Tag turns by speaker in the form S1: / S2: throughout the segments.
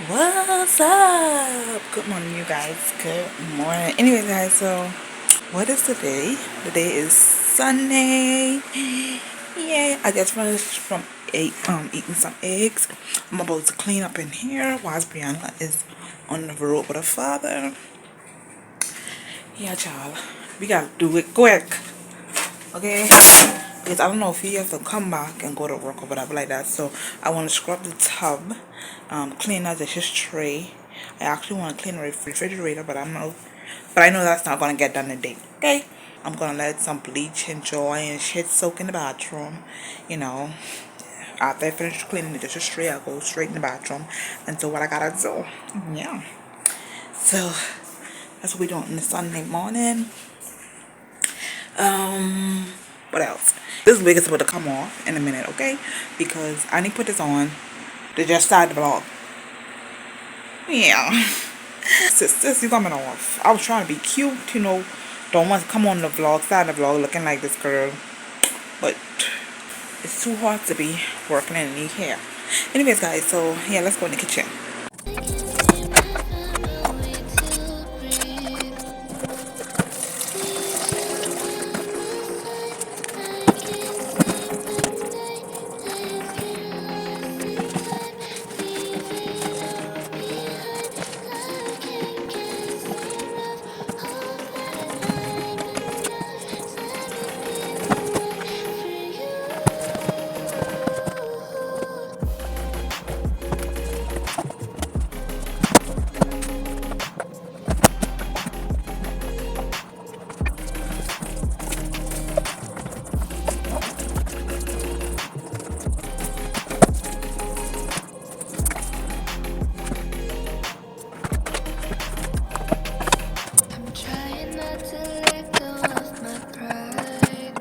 S1: What's up? Good morning, you guys. Good morning. Anyways, guys, so what is today? Today is Sunday. Yeah, I just finished from eating some eggs. I'm about to clean up in here whilst Brianna is on the road with her father. Yeah, child. We gotta do it quick. Okay? Because I don't know if he has to come back and go to work or whatever like that. So I want to scrub the tub, clean out the tray. I actually want to clean the refrigerator, but I know that's not gonna get done today. Okay? I'm gonna let some bleach and joy and shit soak in the bathroom. You know, after I finish cleaning the tray, I'll go straight in the bathroom and do what I gotta do. Yeah. So that's what we doing on the Sunday morning. What else? This wig is about to come off in a minute, okay? Because I need to put this on to just start the vlog. Yeah. Sis, you coming off. I was trying to be cute, Don't want to come on the vlog, start the vlog looking like this girl. But it's too hard to be working in the hair. Anyways, guys, so yeah, let's go in the kitchen.
S2: I'm trying not to let go of my pride,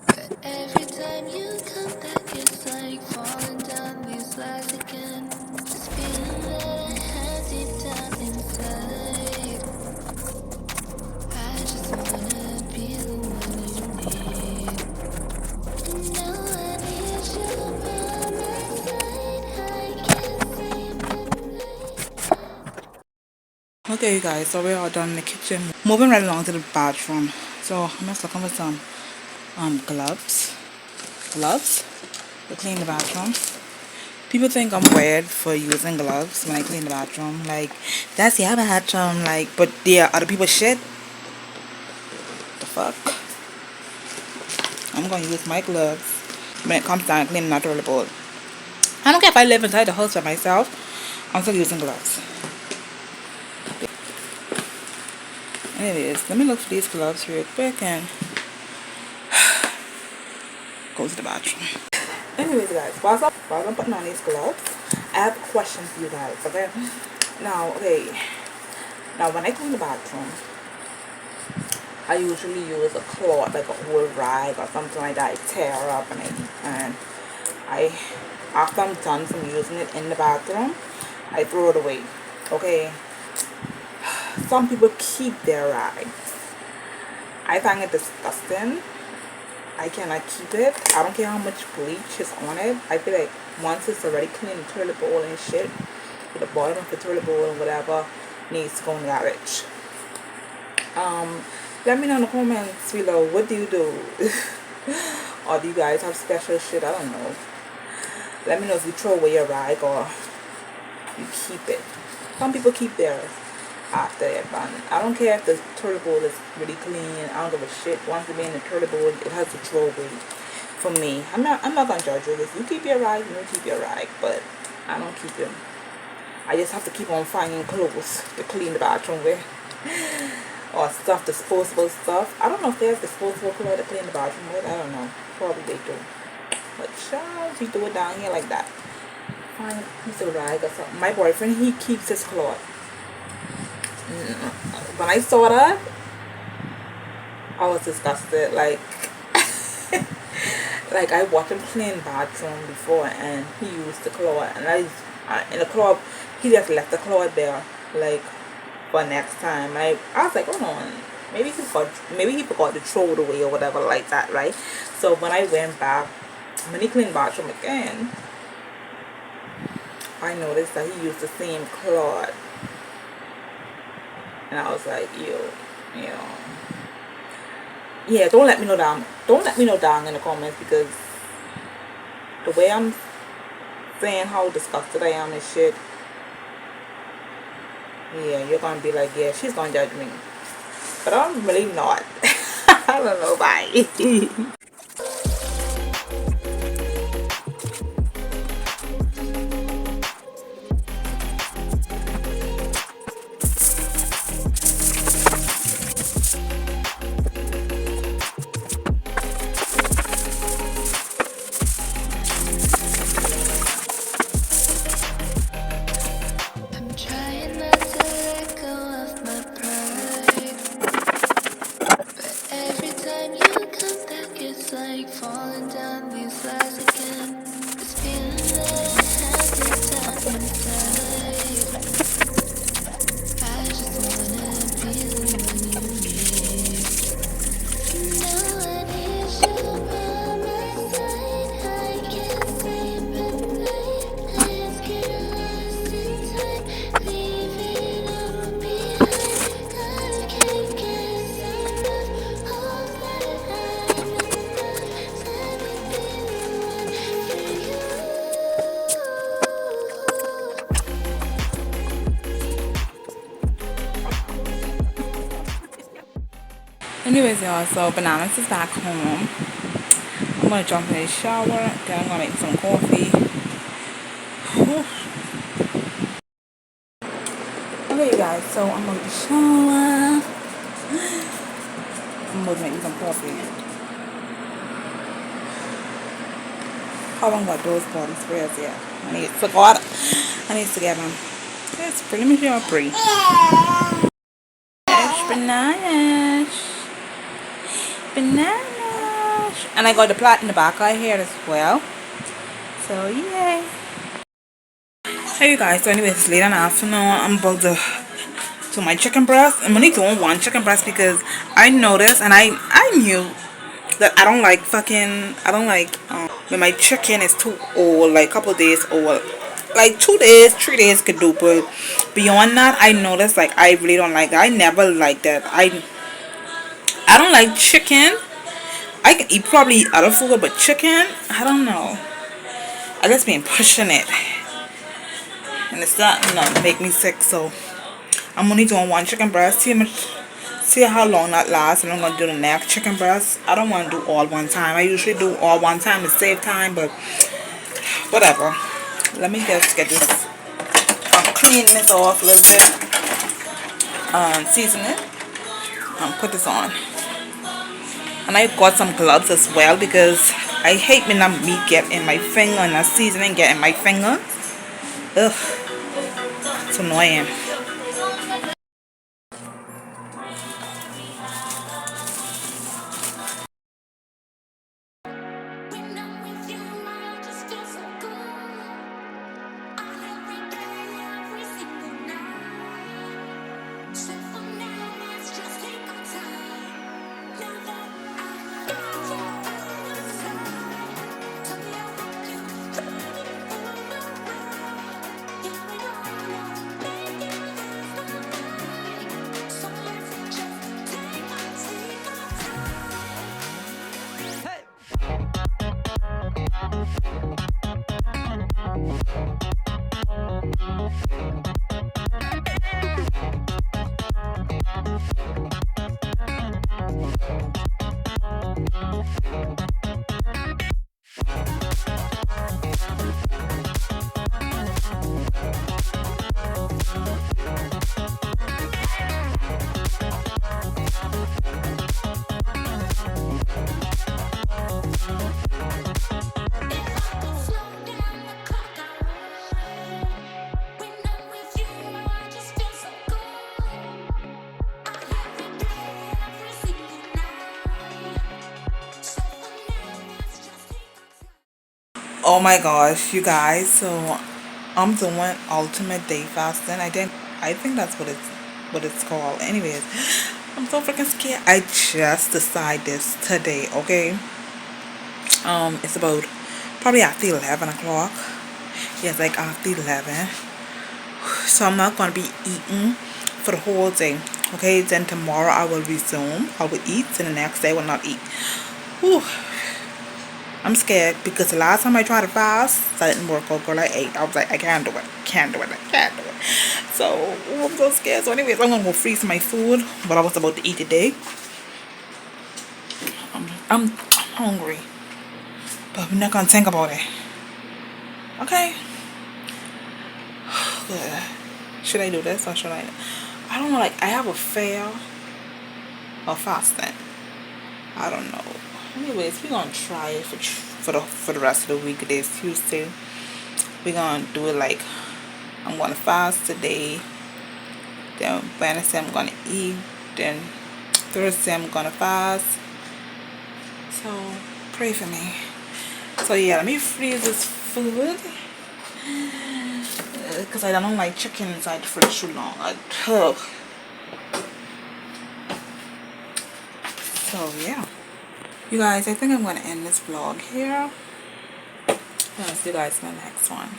S2: but every time you come back, it's like falling down these lies again. This feeling that I have deep down inside, I just wanna be the one you need. And now I need you by my side. I can't sleep at night.
S1: Okay, you guys, so we're all done in the kitchen. Moving right along to the bathroom. So I'm just looking for some gloves. Gloves to clean the bathroom. People think I'm weird for using gloves when I clean the bathroom. Like, that's the other bathroom. Like, but yeah, other people shit. The fuck? I'm gonna use my gloves when it comes down to cleaning my toilet bowl. I don't care if I live inside the house by myself. I'm still using gloves. Anyways, let me look for these gloves real quick and go to the bathroom. Anyways, guys, while I'm putting on these gloves, I have a question for you guys. Okay. Now, when I clean the bathroom, I usually use a cloth, like a old rag or something like that. I tear up and I after I'm done from using it in the bathroom, I throw it away. Okay. Some people keep their rags. I find it disgusting. I cannot keep it. I don't care how much bleach is on it. I feel like once it's already clean, the toilet bowl and shit, the bottom of the toilet bowl and whatever needs to go in the garbage. Let me know in the comments below, what do you do? Or do you guys have special shit? I don't know. Let me know if you throw away your rag or you keep it. Some people keep theirs after they're done. I don't care if the toilet bowl is really clean. I don't give a shit. Once it's in the toilet bowl, it has to throw away. For me, I'm not gonna judge you. If you keep your rag, you keep your rag, but I don't keep them. I just have to keep on finding clothes to clean the bathroom with. Or stuff, disposable stuff. I don't know if there's disposable clothes to clean the bathroom with. I don't know. Probably they do. But child, you do it down here like that. Find a piece of rag or something. My boyfriend, he keeps his cloth. When I saw that, I was disgusted. Like, like I watched him clean bathroom before, and he used the cloth, and in the cloth, he just left the cloth there, like for next time. I was like, hold on, maybe he forgot to throw it away or whatever like that, right? So when I went back, when he cleaned bathroom again, I noticed that he used the same cloth, and I was like, yo, you know, yeah. Don't let me know down in the comments, because the way I'm saying how disgusted I am and shit, yeah, you're gonna be like, yeah, she's gonna judge me, but I'm really not. I don't know, bye.
S2: I'm trying not to let go of my pride, but every time you come back, it's like falling down these lies again. This feeling that I have deep down inside, I just wanna be the one you need. Now I need you by my side. I can't sleep at night. Let's get lost in time. Leave it all behind. I can't get enough of that. I know that. Let me be the one for you.
S1: Anyways, y'all, so Bananas is back home. I'm gonna jump in the shower, then I'm gonna make some coffee. Whew. Okay, guys, so I'm gonna shower. I'm gonna make some coffee. How long got those body sprays yet? I need to get them. It's pretty much your free. Bananas. Bananas. And I got the plait in the back of my hair as well. So, yay. Hey, you guys. So, anyways, it's late in the afternoon. I'm about to do my chicken breast. I'm only doing one chicken breast because I noticed and I knew that I don't like when my chicken is too old, like a couple days old. Like 2 days, 3 days could do, but beyond that, I noticed like I really don't like that. I never like that. I don't like chicken. I can eat probably other food, but chicken, I don't know. I just been pushing it, and it's starting to make me sick. So I'm only doing one chicken breast. See how long that lasts, and I'm gonna do the next chicken breast. I don't want to do all one time. I usually do all one time to save time, but whatever. Let me just get this, clean this off a little bit, season it, and put this on. And I got some gloves as well because I hate when that meat get in my finger and that seasoning get in my finger. Ugh, it's annoying. Oh my gosh, you guys, so I'm doing ultimate day fasting. I think that's what it's called. Anyways, I'm so freaking scared. I just decided this today, okay? It's about probably after 11 o'clock. Yeah, it's like after 11. So I'm not gonna be eating for the whole day. Okay, then tomorrow I will resume. I will eat, and the next day I will not eat. Whew. I'm scared because the last time I tried to fast, that didn't work out, girl. I ate. I was like, I can't do it. Can't do it. I can't do it. So, I'm so scared. So, anyways, I'm gonna go freeze my food, what I was about to eat today. I'm hungry, but we're not gonna think about it. Okay. Good. Should I do this or should I don't know. Like, I have a fail of fasting. I don't know. Anyways, we're gonna try it for the rest of the week. Today's Tuesday. We're gonna do it like I'm gonna fast today. Then Wednesday I'm gonna eat. Then Thursday I'm gonna fast. So pray for me. So yeah, let me freeze this food because I don't like chicken inside the fridge too long. So yeah, you guys, I think I'm gonna end this vlog here. I'll see you guys in the next one.